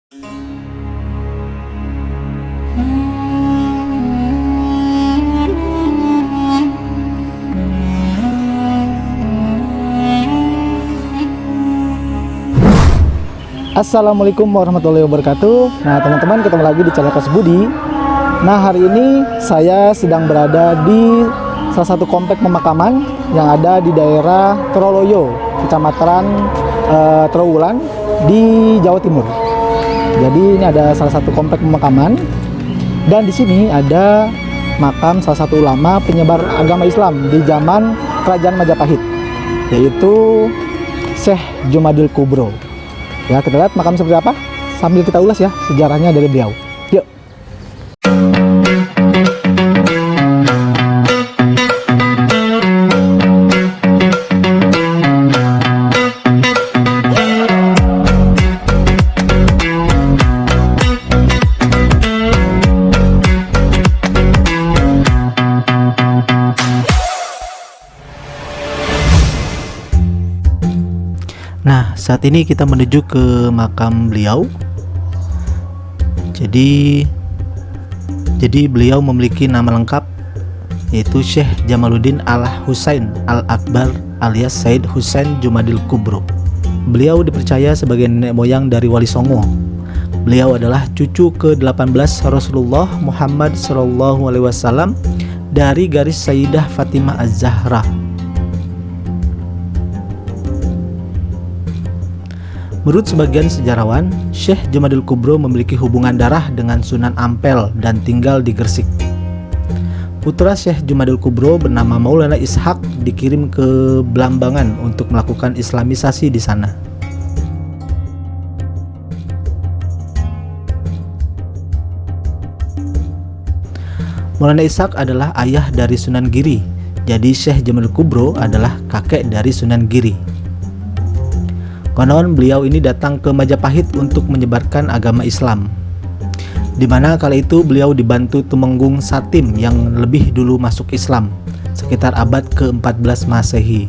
Assalamualaikum warahmatullahi wabarakatuh. Nah teman-teman, ketemu lagi di channel Coach Budi. Nah hari ini saya sedang berada di salah satu komplek pemakaman yang ada di daerah Troloyo, Kecamatan Trowulan di Jawa Timur. Jadi ini ada salah satu komplek pemakaman dan di sini ada makam salah satu ulama penyebar agama Islam di zaman Kerajaan Majapahit, yaitu Syekh Jumadil Kubro. Ya, kita lihat makam seperti apa sambil kita ulas ya sejarahnya dari beliau. Yuk. Nah, saat ini kita menuju ke makam beliau. Jadi beliau memiliki nama lengkap yaitu Syekh Jamaluddin Al-Husain Al-Akbar alias Said Husain Jumadil Kubro. Beliau dipercaya sebagai nenek moyang dari Wali Songo. Beliau adalah cucu ke-18 Rasulullah Muhammad SAW dari garis Sayyidah Fatimah Az-Zahra. Menurut sebagian sejarawan, Syekh Jumadil Kubro memiliki hubungan darah dengan Sunan Ampel dan tinggal di Gresik. Putra Syekh Jumadil Kubro bernama Maulana Ishak dikirim ke Blambangan untuk melakukan islamisasi di sana. Maulana Ishak adalah ayah dari Sunan Giri, jadi Syekh Jumadil Kubro adalah kakek dari Sunan Giri. Konon beliau ini datang ke Majapahit untuk menyebarkan agama Islam, di mana kala itu beliau dibantu Tumenggung Satim yang lebih dulu masuk Islam sekitar abad ke-14 Masehi.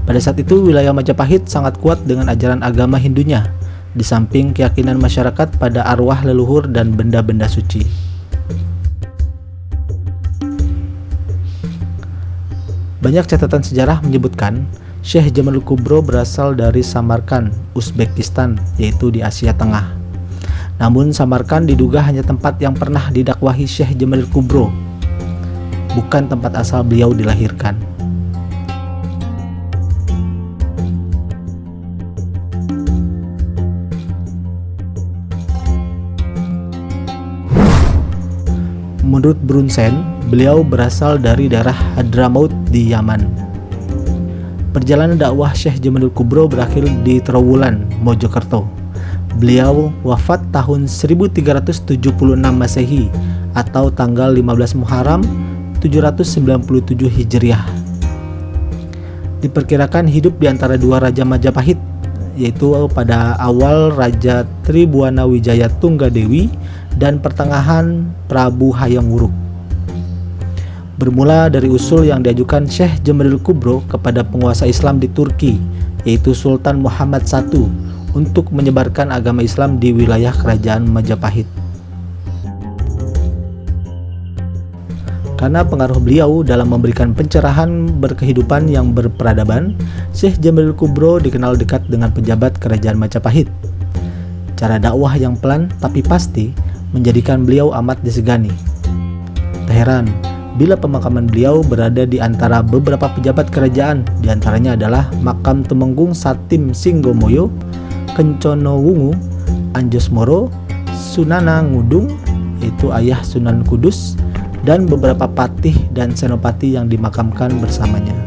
Pada saat itu wilayah Majapahit sangat kuat dengan ajaran agama Hindunya, di samping keyakinan masyarakat pada arwah leluhur dan benda-benda suci. Banyak catatan sejarah menyebutkan Syekh Jumadil Kubro berasal dari Samarkand, Uzbekistan, yaitu di Asia Tengah. Namun Samarkand diduga hanya tempat yang pernah didakwahi Syekh Jumadil Kubro, bukan tempat asal beliau dilahirkan. Menurut Brunsen, beliau berasal dari daerah Hadramaut di Yaman. Perjalanan dakwah Syekh Jumadil Kubro berakhir di Trowulan, Mojokerto. Beliau wafat tahun 1376 Masehi atau tanggal 15 Muharram 797 Hijriah. Diperkirakan hidup di antara dua raja Majapahit, yaitu pada awal Raja Tribhuwana Wijaya Tunggadewi dan pertengahan Prabu Hayam Wuruk. Bermula dari usul yang diajukan Syekh Jumadil Kubro kepada penguasa Islam di Turki, yaitu Sultan Muhammad I, untuk menyebarkan agama Islam di wilayah kerajaan Majapahit. Karena pengaruh beliau dalam memberikan pencerahan berkehidupan yang berperadaban, Syekh Jumadil Kubro dikenal dekat dengan pejabat kerajaan Majapahit. Cara dakwah yang pelan tapi pasti menjadikan beliau amat disegani. Tak heran bila pemakaman beliau berada di antara beberapa pejabat kerajaan, diantaranya adalah makam Tumenggung Satim Singgomoyo, Kencono Wungu, Anjosmoro, Sunana Ngudung, yaitu ayah Sunan Kudus, dan beberapa patih dan senopati yang dimakamkan bersamanya.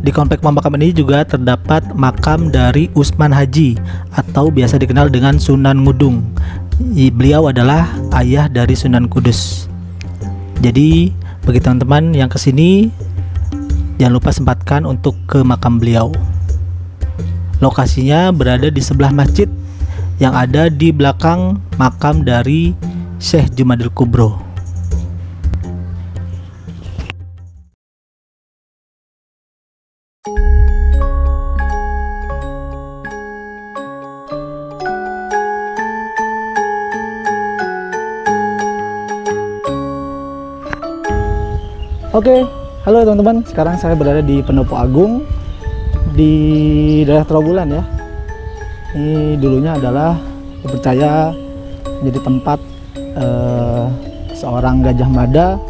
Di komplek pemakaman ini juga terdapat makam dari Usman Haji atau biasa dikenal dengan Sunan Ngudung. Beliau adalah ayah dari Sunan Kudus. Jadi bagi teman-teman yang kesini, jangan lupa sempatkan untuk ke makam beliau. Lokasinya berada di sebelah masjid yang ada di belakang makam dari Syekh Jumadil Kubro. Oke, halo teman-teman. Sekarang saya berada di Pendopo Agung di daerah Trawulan ya. Ini dulunya adalah dipercaya menjadi tempat seorang Gajah Mada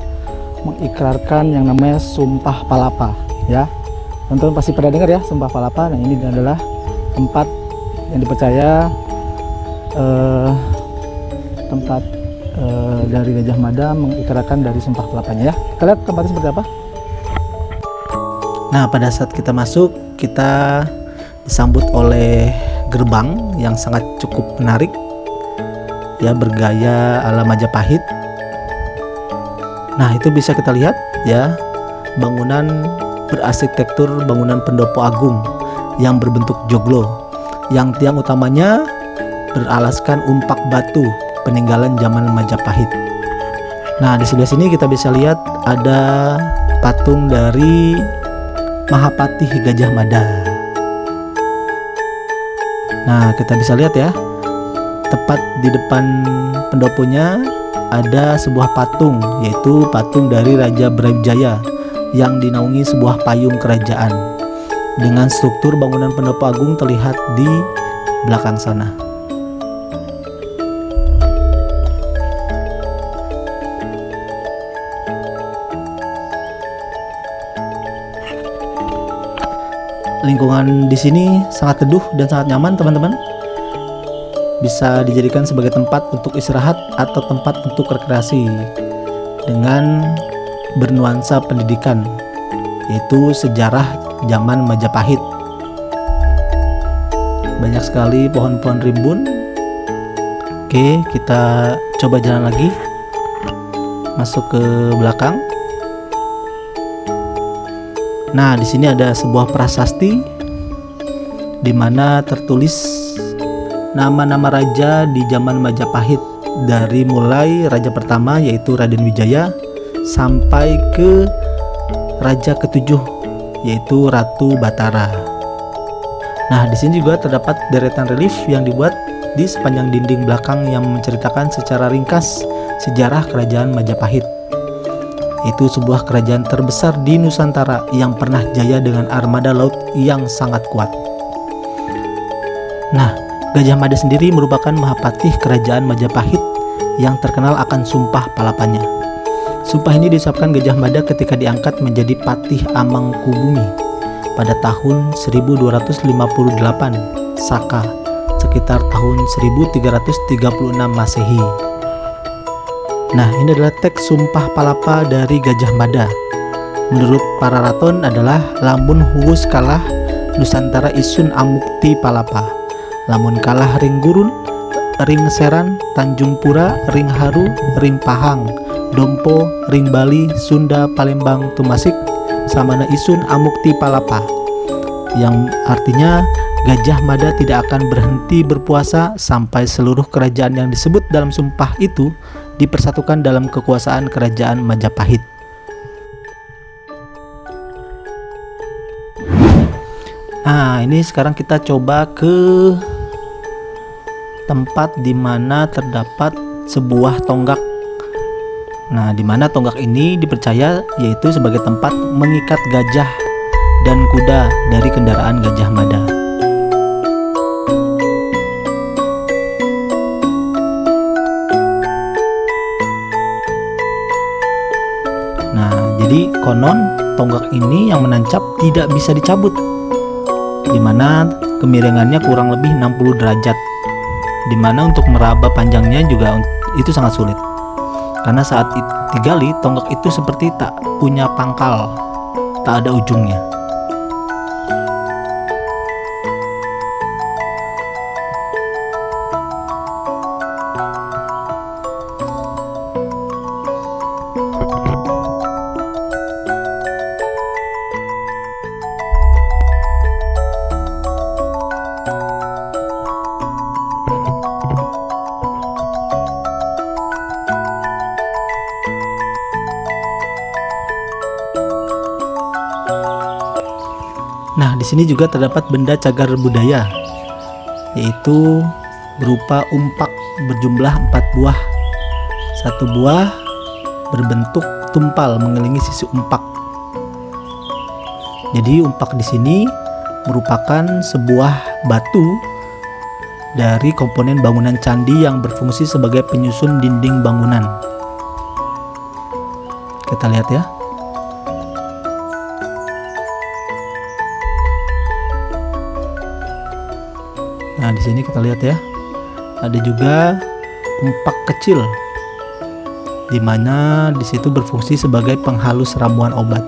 mengikrarkan yang namanya Sumpah Palapa ya. Teman-teman pasti pernah dengar ya Sumpah Palapa. Nah, ini adalah tempat yang dipercaya tempat dari Gajah Mada mengikrarkan dari Sumpah Palapanya ya. Kita lihat tempatnya seperti apa. Nah, pada saat kita masuk, kita disambut oleh gerbang yang sangat cukup menarik ya, bergaya ala Majapahit. Nah, itu bisa kita lihat ya, bangunan berarsitektur bangunan Pendopo Agung yang berbentuk joglo, yang tiang utamanya beralaskan umpak batu peninggalan zaman Majapahit. Nah, di sebelah sini kita bisa lihat ada patung dari Mahapatih Gajah Mada. Nah, kita bisa lihat ya, tepat di depan pendoponya ada sebuah patung, yaitu patung dari Raja Brawijaya yang dinaungi sebuah payung kerajaan. Dengan struktur bangunan Pendopo Agung terlihat di belakang sana. Lingkungan di sini sangat teduh dan sangat nyaman, teman-teman. Bisa dijadikan sebagai tempat untuk istirahat atau tempat untuk rekreasi dengan bernuansa pendidikan, yaitu sejarah zaman Majapahit. Banyak sekali pohon-pohon rimbun. Oke, kita coba jalan lagi, masuk ke belakang. Nah, di sini ada sebuah prasasti di mana tertulis nama-nama raja di zaman Majapahit, dari mulai raja pertama yaitu Raden Wijaya sampai ke raja ketujuh yaitu Ratu Batara. Nah, di sini juga terdapat deretan relief yang dibuat di sepanjang dinding belakang yang menceritakan secara ringkas sejarah kerajaan Majapahit. Itu sebuah kerajaan terbesar di Nusantara yang pernah jaya dengan armada laut yang sangat kuat. Nah, Gajah Mada sendiri merupakan mahapatih kerajaan Majapahit yang terkenal akan Sumpah Palapanya. Sumpah ini diucapkan Gajah Mada ketika diangkat menjadi Patih Amangkubumi pada tahun 1258 Saka, sekitar tahun 1336 Masehi. Nah, ini adalah teks Sumpah Palapa dari Gajah Mada. Menurut para raton adalah lamun huwus kalah Nusantara isun amukti palapa, lamun kalah ring gurun, ring seran, Tanjung Pura, ring haru, ring pahang, dompo, ring Bali, Sunda, Palembang, Tumasik, samana isun amukti palapa, yang artinya Gajah Mada tidak akan berhenti berpuasa sampai seluruh kerajaan yang disebut dalam sumpah itu dipersatukan dalam kekuasaan kerajaan Majapahit. Nah, ini sekarang kita coba ke tempat di mana terdapat sebuah tonggak. Nah, di mana tonggak ini dipercaya yaitu sebagai tempat mengikat gajah dan kuda dari kendaraan Gajah Mada. Nah, jadi konon tonggak ini yang menancap tidak bisa dicabut, di mana kemiringannya kurang lebih 60 derajat, di mana untuk meraba panjangnya juga itu sangat sulit, karena saat digali tonggak itu seperti tak punya pangkal, tak ada ujungnya. Nah, di sini juga terdapat benda cagar budaya, yaitu berupa umpak berjumlah 4 buah. 1 buah berbentuk tumpal mengelilingi sisi umpak. Jadi umpak di sini merupakan sebuah batu dari komponen bangunan candi yang berfungsi sebagai penyusun dinding bangunan. Kita lihat ya. Nah, di sini kita lihat ya. Ada juga umpak kecil, di mana di situ berfungsi sebagai penghalus ramuan obat.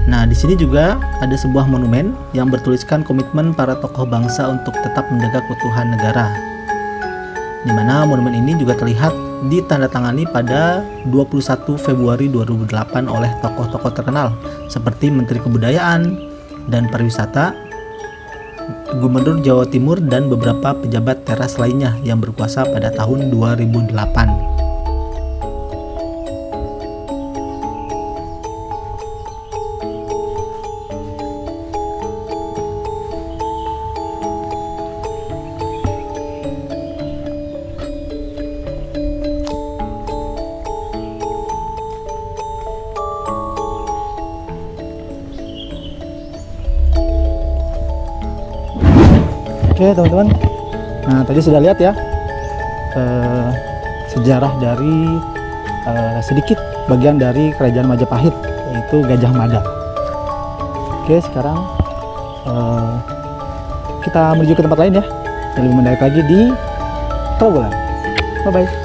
Nah, di sini juga ada sebuah monumen yang bertuliskan komitmen para tokoh bangsa untuk tetap menjaga keutuhan negara. Di mana monumen ini juga terlihat ditandatangani pada 21 Februari 2008 oleh tokoh-tokoh terkenal seperti Menteri Kebudayaan dan Pariwisata, Gubernur Jawa Timur, dan beberapa pejabat teras lainnya yang berkuasa pada tahun 2008. Oke teman-teman, nah tadi sudah lihat ya sejarah dari sedikit bagian dari kerajaan Majapahit, yaitu Gajah Mada. Oke, sekarang kita menuju ke tempat lain ya, yang lebih menarik lagi di Trowulan. Bye bye.